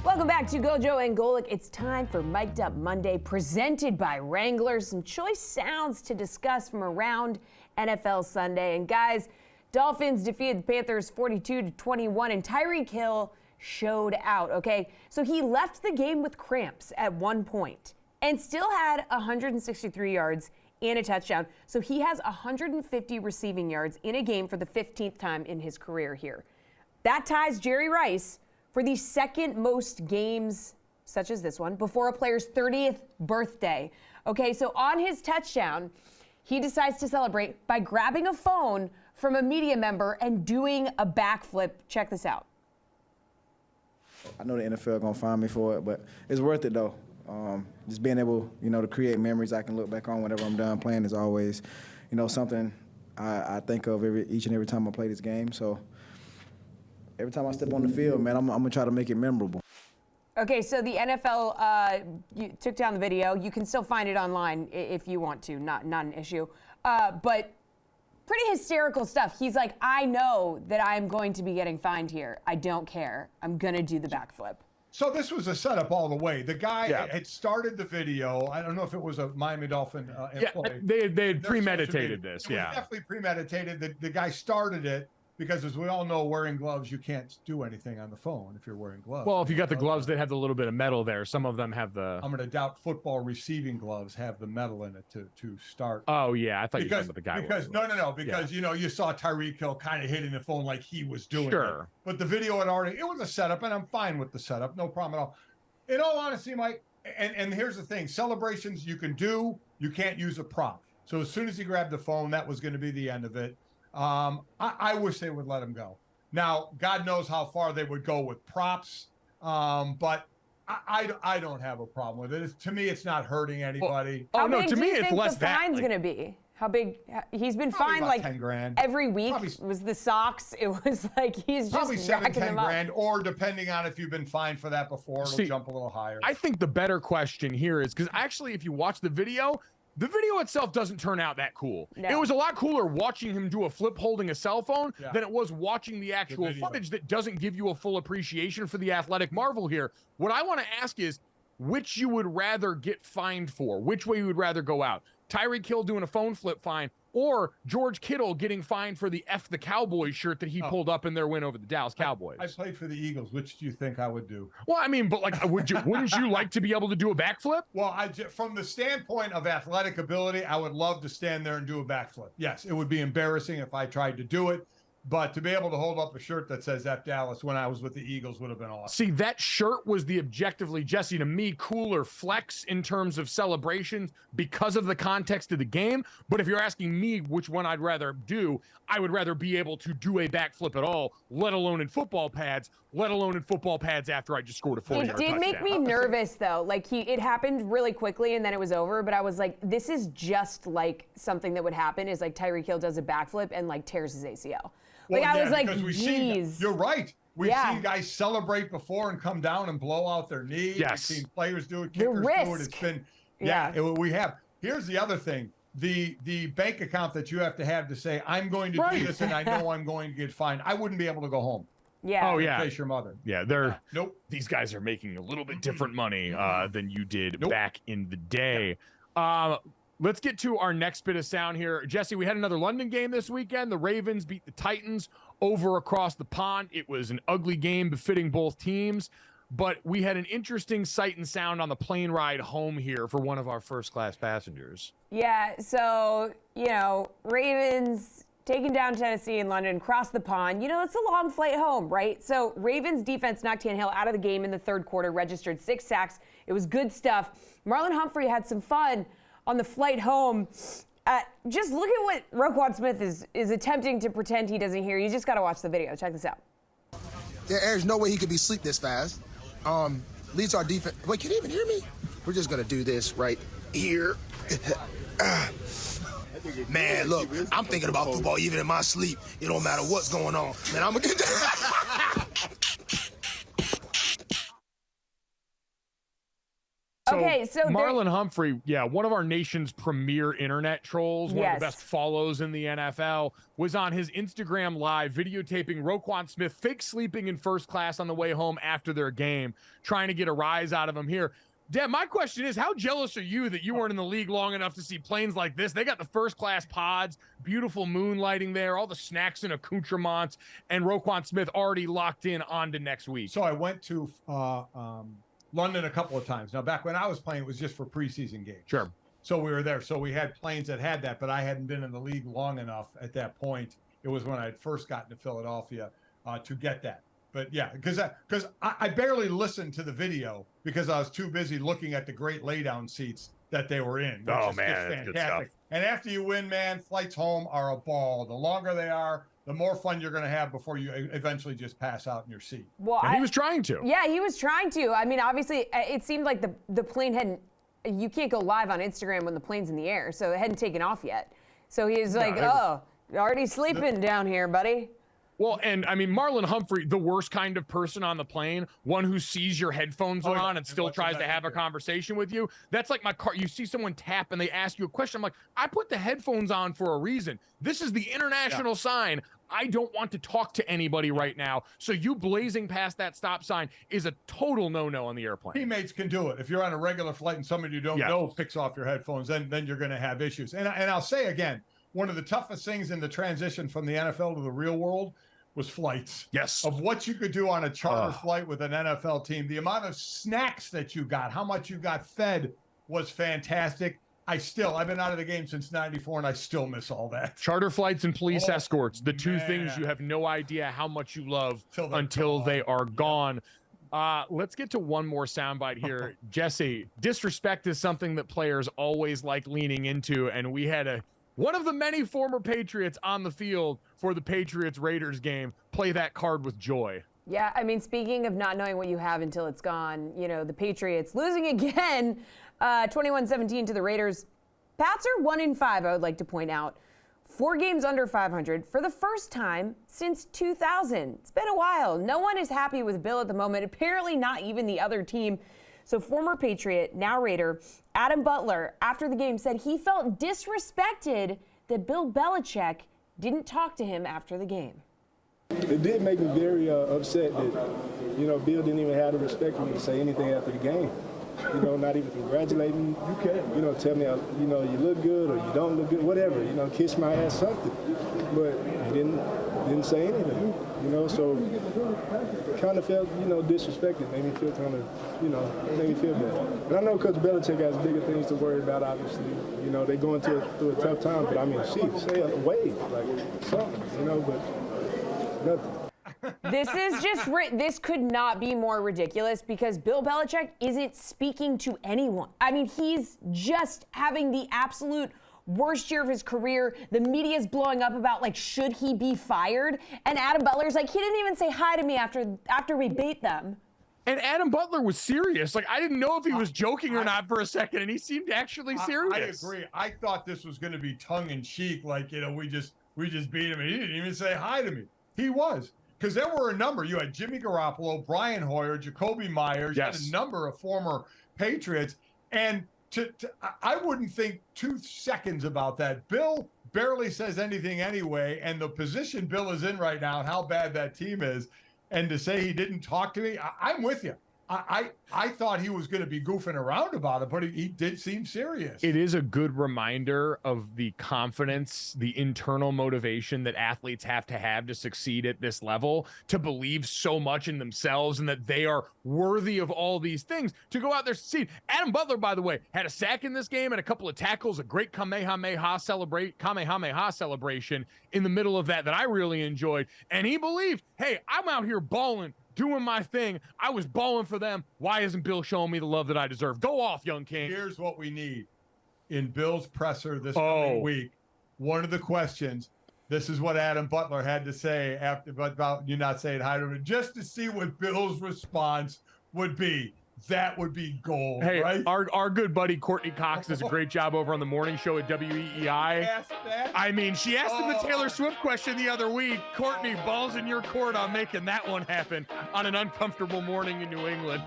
Welcome back to GoJo and Golic. It's time for Mic'd Up Monday, presented by Wrangler. Some choice sounds to discuss from around NFL Sunday. And guys, Dolphins defeated the Panthers 42-21, and Tyreek Hill showed out, okay? So he left the game with cramps at one point and still had 163 yards and a touchdown. So he has 150 receiving yards in a game for the 15th time in his career here. That ties Jerry Rice for the second most games, such as this one, before a player's 30th birthday. Okay, so on his touchdown, he decides to celebrate by grabbing a phone from a media member and doing a backflip. Check this out. I know the NFL gonna find me for it, but it's worth it though. Just being able, to create memories I can look back on whenever I'm done playing is always, something I think of each and every time I play this game. So every time I step on the field, man, I'm gonna try to make it memorable. Okay, so the NFL you took down the video. You can still find it online if you want to, not an issue. But pretty hysterical stuff. He's like, I know that I'm going to be getting fined here. I don't care. I'm gonna do the backflip. So this was a setup all the way. The guy had started the video. I don't know if it was a Miami Dolphin employee. Yeah, they had premeditated this. It was definitely premeditated. The guy started it because, as we all know, wearing gloves, you can't do anything on the phone if you're wearing gloves. Well, if you got the gloves that have the little bit of metal there, some of them have the. I'm going to doubt football receiving gloves have the metal in it to start. Oh yeah, I thought you were talking about the guy. Because because you saw Tyreek Hill kind of hitting the phone like he was doing it. But the video had already. It was a setup, and I'm fine with the setup, no problem at all. In all honesty, Mike, and here's the thing: celebrations you can do, you can't use a prop. So as soon as he grabbed the phone, that was going to be the end of it. I wish they would let him go. Now, God knows how far they would go with props, but I don't have a problem with it. To me, it's not hurting anybody. How no, big to do me, you it's think less the that. fine's gonna be? How big? He's been fined like 10 grand. every week. It was the socks. It was like he's just probably 7-10 up. grand, or depending on if you've been fined for that before, it'll jump a little higher. I think the better question here is because actually, if you watch the video itself doesn't turn out that cool. No. It was a lot cooler watching him do a flip holding a cell phone than it was watching the actual footage that doesn't give you a full appreciation for the athletic marvel here. What I want to ask is which you would rather get fined for, which way you would rather go out. Tyreek Hill doing a phone flip fine, or George Kittle getting fined for the F the Cowboys shirt that he pulled up in their win over the Dallas Cowboys. I played for the Eagles. Which do you think I would do? Well, I mean, but like, wouldn't you like to be able to do a backflip? Well, from the standpoint of athletic ability, I would love to stand there and do a backflip. Yes, it would be embarrassing if I tried to do it. But to be able to hold up a shirt that says F Dallas when I was with the Eagles would have been awesome. See, that shirt was the objectively, Jesse, to me, cooler flex in terms of celebrations because of the context of the game. But if you're asking me which one I'd rather do, I would rather be able to do a backflip at all, let alone in football pads after I just scored a 40-yard touchdown. It did make me nervous, though. Like, it happened really quickly, and then it was over. But I was like, this is just like something that would happen is like Tyreek Hill does a backflip and like tears his ACL. Like, I was like, geez. You're right. We've seen guys celebrate before and come down and blow out their knee. Yes. We've seen players do it, kickers do it. It's been, we have. Here's the other thing. The bank account that you have to say, I'm going to do this and I know I'm going to get fined. I wouldn't be able to go home. Yeah. Oh, yeah. Face your mother. Yeah, they're nope. These guys are making a little bit different money than you did back in the day. Let's get to our next bit of sound here. Jesse, we had another London game this weekend. The Ravens beat the Titans over across the pond. It was an ugly game befitting both teams, but we had an interesting sight and sound on the plane ride home here for one of our first-class passengers. Yeah, so, Ravens taking down Tennessee in London, cross the pond. It's a long flight home, right? So Ravens defense knocked Tannehill out of the game in the third quarter, registered 6 sacks. It was good stuff. Marlon Humphrey had some fun on the flight home. Just look at what Roquan Smith is attempting to pretend he doesn't hear. You just got to watch the video. Check this out. There's no way he could be asleep this fast. Leads our defense. Wait, can you even hear me? We're just going to do this right here. Man, look, I'm thinking about football even in my sleep. It don't matter what's going on. Man, I'm going to get that. Okay, so Marlon Humphrey, one of our nation's premier internet trolls, one of the Yes. best follows in the NFL, was on his Instagram live videotaping Roquan Smith fake sleeping in first class on the way home after their game, trying to get a rise out of him here. Deb, my question is, how jealous are you that you weren't in the league long enough to see planes like this? They got the first class pods, beautiful moonlighting there, all the snacks and accoutrements, and Roquan Smith already locked in on to next week. So I went to London a couple of times. Now, back when I was playing, it was just for preseason games. Sure. So we were there. So we had planes that had that, but I hadn't been in the league long enough at that point. It was when I had first gotten to Philadelphia to get that. But yeah, because I barely listened to the video because I was too busy looking at the great laydown seats that they were in. Oh, Which is man, just that's good fantastic. stuff. And after you win, man, flights home are a ball. The longer they are, the more fun you're going to have before you eventually just pass out in your seat. Well, And he was trying to. Yeah, he was trying to. I mean, obviously, it seemed like the plane hadn't. You can't go live on Instagram when the plane's in the air, so it hadn't taken off yet. So he was like, "Oh, you're already sleeping down here, buddy." Well, and I mean, Marlon Humphrey, the worst kind of person on the plane, one who sees your headphones are on and still tries to have a conversation with you. That's like my car. You see someone tap and they ask you a question. I'm like, I put the headphones on for a reason. This is the international sign. I don't want to talk to anybody right now. So you blazing past that stop sign is a total no-no on the airplane. Teammates can do it. If you're on a regular flight and somebody you don't know picks off your headphones, then you're going to have issues. And I'll say again, one of the toughest things in the transition from the NFL to the real world was flights. Yes. Of what you could do on a charter flight with an NFL team. The amount of snacks that you got, how much you got fed was fantastic. I've been out of the game since '94 and I still miss all that. Charter flights and police escorts, the two things you have no idea how much you love until they are gone. Let's get to one more soundbite here. Jesse, disrespect is something that players always like leaning into, and we had one of the many former Patriots on the field for the Patriots-Raiders game play that card with joy. Yeah, I mean, speaking of not knowing what you have until it's gone, the Patriots losing again, 21-17 to the Raiders. Pats are 1-5, I would like to point out. 4 games under 500 for the first time since 2000. It's been a while. No one is happy with Bill at the moment, apparently not even the other team. So former Patriot, now Raider, Adam Butler, after the game said he felt disrespected that Bill Belichick didn't talk to him after the game. It did make me very upset that, Bill didn't even have the respect for me to say anything after the game. Not even congratulate me. You can, tell me, you look good or you don't look good, whatever. Kiss my ass, something. But he didn't say anything. So kind of felt, disrespected. Made me feel kind of, made me feel bad. And I know Coach Belichick has bigger things to worry about. Obviously, they're going through a tough time. But I mean, say a wave, like something, but nothing. This could not be more ridiculous because Bill Belichick isn't speaking to anyone. I mean, he's just having the absolute worst year of his career. The media's blowing up about, should he be fired? And Adam Butler's like, he didn't even say hi to me after we beat them. And Adam Butler was serious. I didn't know if he was joking or not for a second, and he seemed actually serious. I agree. I thought this was going to be tongue-in-cheek, we just beat him, and he didn't even say hi to me. He was. Because there were a number. You had Jimmy Garoppolo, Brian Hoyer, Jacoby Myers, you had a number of former Patriots. And I wouldn't think 2 seconds about that. Bill barely says anything anyway, and the position Bill is in right now and how bad that team is, and to say he didn't talk to me, I'm with you. I thought he was going to be goofing around about it, but he did seem serious. It is a good reminder of the confidence, the internal motivation that athletes have to succeed at this level, to believe so much in themselves and that they are worthy of all these things, to go out there and succeed. Adam Butler, by the way, had a sack in this game and a couple of tackles, a great Kamehameha celebration in the middle of that I really enjoyed. And he believed, hey, I'm out here balling, doing my thing. I was balling for them. Why isn't Bill showing me the love that I deserve? Go off, young king. Here's what we need. In Bill's presser this coming week, one of the questions, this is what Adam Butler had to say about you not saying hi to him, just to see what Bill's response would be. That would be gold, hey, right? Our good buddy Courtney Cox does a great job over on the morning show at WEEI. I mean, she asked him the Taylor Swift question the other week. Courtney, balls in your court on making that one happen on an uncomfortable morning in New England.